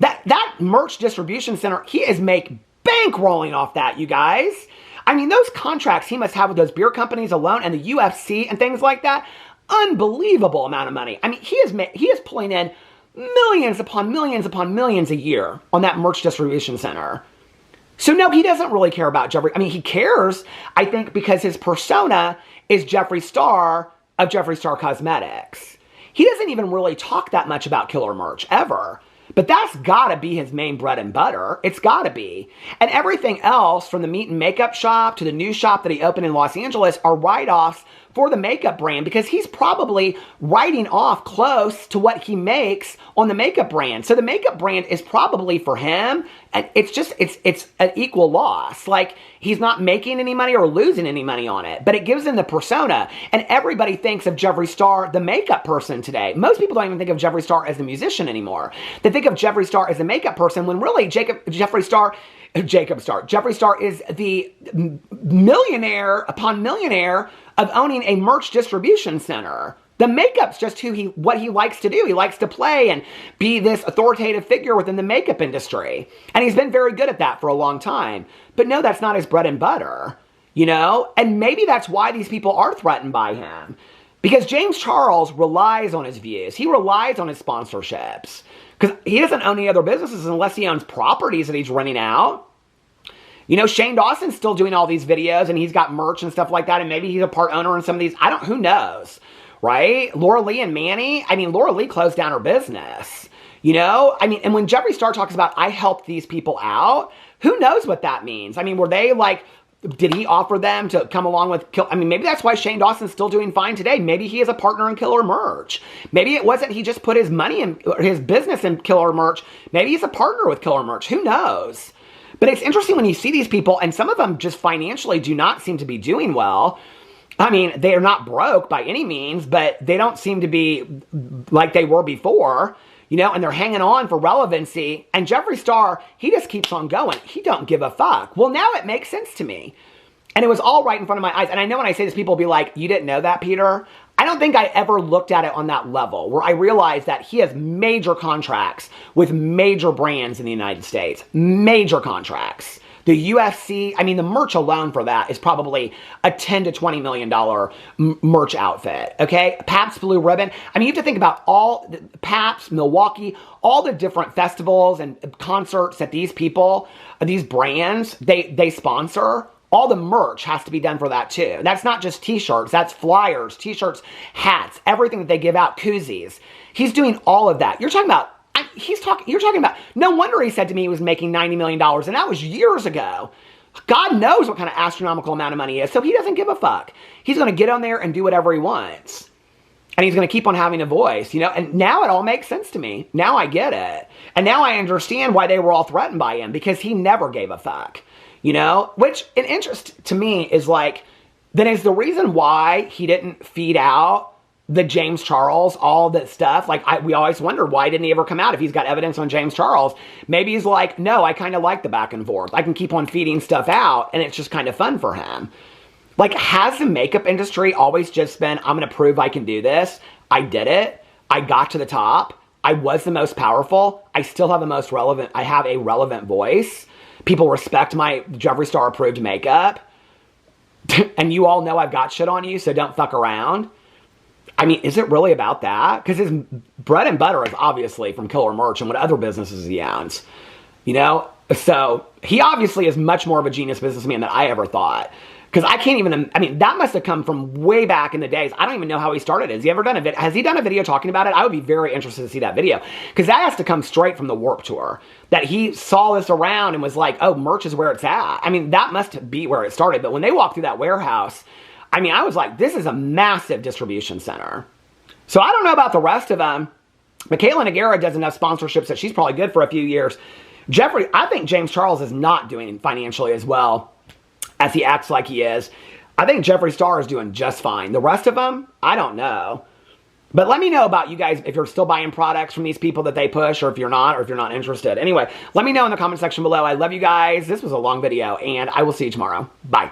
A: That merch distribution center, he is make bank rolling off that, you guys. I mean, those contracts he must have with those beer companies alone and the UFC and things like that, unbelievable amount of money. I mean, he is pulling in millions upon millions upon millions a year on that merch distribution center. So no, he doesn't really care about Jeffree. I mean, he cares, I think, because his persona is Jeffree Star of Jeffree Star Cosmetics. He doesn't even really talk that much about killer merch, ever. But that's gotta be his main bread and butter. It's gotta be. And everything else, from the meat and makeup shop to the new shop that he opened in Los Angeles, are write-offs for the makeup brand, because he's probably writing off close to what he makes on the makeup brand. So the makeup brand is probably for him, and it's an equal loss. Like, he's not making any money or losing any money on it, but it gives him the persona. And everybody thinks of Jeffree Star, the makeup person, today. Most people don't even think of Jeffree Star as a musician anymore. They think of Jeffree Star as a makeup person, when really Jeffree Star is the millionaire upon millionaire of owning a merch distribution center. The makeup's just what he likes to do. He likes to play and be this authoritative figure within the makeup industry. And he's been very good at that for a long time. But no, that's not his bread and butter, you know? And maybe that's why these people are threatened by him. Because James Charles relies on his views. He relies on his sponsorships. Because he doesn't own any other businesses unless he owns properties that he's renting out. You know, Shane Dawson's still doing all these videos, and he's got merch and stuff like that, and maybe he's a part owner in some of these. Who knows, right? Laura Lee and Manny, I mean, Laura Lee closed down her business, you know? I mean, and when Jeffree Star talks about, I helped these people out, who knows what that means? I mean, were they like, did he offer them to come along with, I mean, maybe that's why Shane Dawson's still doing fine today. Maybe he is a partner in killer merch. Maybe it wasn't he just put his money in, his business in killer merch. Maybe he's a partner with killer merch. Who knows? But it's interesting when you see these people, and some of them just financially do not seem to be doing well. I mean, they are not broke by any means, but they don't seem to be like they were before, you know, and they're hanging on for relevancy. And Jeffree Star, he just keeps on going. He don't give a fuck. Well, now it makes sense to me. And it was all right in front of my eyes. And I know when I say this, people will be like, you didn't know that, Peter? I don't think I ever looked at it on that level, where I realized that he has major contracts with major brands in the United States. Major contracts. The UFC, I mean, the merch alone for that is probably a $10 to $20 million merch outfit, okay? Pabst Blue Ribbon. I mean, you have to think about all, Pabst, Milwaukee, all the different festivals and concerts that these people, these brands, they sponsor. All the merch has to be done for that too. That's not just t-shirts, that's flyers, t-shirts, hats, everything that they give out, koozies. He's doing all of that. You're talking about, you're talking about, no wonder he said to me he was making $90 million, and that was years ago. God knows what kind of astronomical amount of money he is, so he doesn't give a fuck. He's going to get on there and do whatever he wants. And he's going to keep on having a voice, you know? And now it all makes sense to me. Now I get it. And now I understand why they were all threatened by him, because he never gave a fuck, you know? Which, an interest to me is like, then is the reason why he didn't feed out the James Charles, all that stuff. Like, we always wonder, why didn't he ever come out if he's got evidence on James Charles? Maybe he's like, no, I kind of like the back and forth. I can keep on feeding stuff out, and it's just kind of fun for him. Like, has the makeup industry always just been, I'm going to prove I can do this? I did it. I got to the top. I was the most powerful. I still have the most relevant, I have a relevant voice. People respect my Jeffree Star approved makeup. And you all know I've got shit on you, so don't fuck around. I mean, is it really about that? Because his bread and butter is obviously from Killer Merch and what other businesses he owns. You know? So, he obviously is much more of a genius businessman than I ever thought. Because I can't even, I mean, that must have come from way back in the days. I don't even know how he started. Has he ever done has he done a video talking about it? I would be very interested to see that video. Because that has to come straight from the Warped Tour. That he saw this around and was like, oh, merch is where it's at. I mean, that must be where it started. But when they walked through that warehouse, I mean, I was like, this is a massive distribution center. So I don't know about the rest of them. Michaela Nogueira does enough sponsorships that she's probably good for a few years. Jeffree, I think James Charles is not doing financially as well as he acts like he is. I think Jeffree Star is doing just fine. The rest of them, I don't know. But let me know about you guys if you're still buying products from these people that they push, or if you're not interested. Anyway, let me know in the comment section below. I love you guys. This was a long video, and I will see you tomorrow. Bye.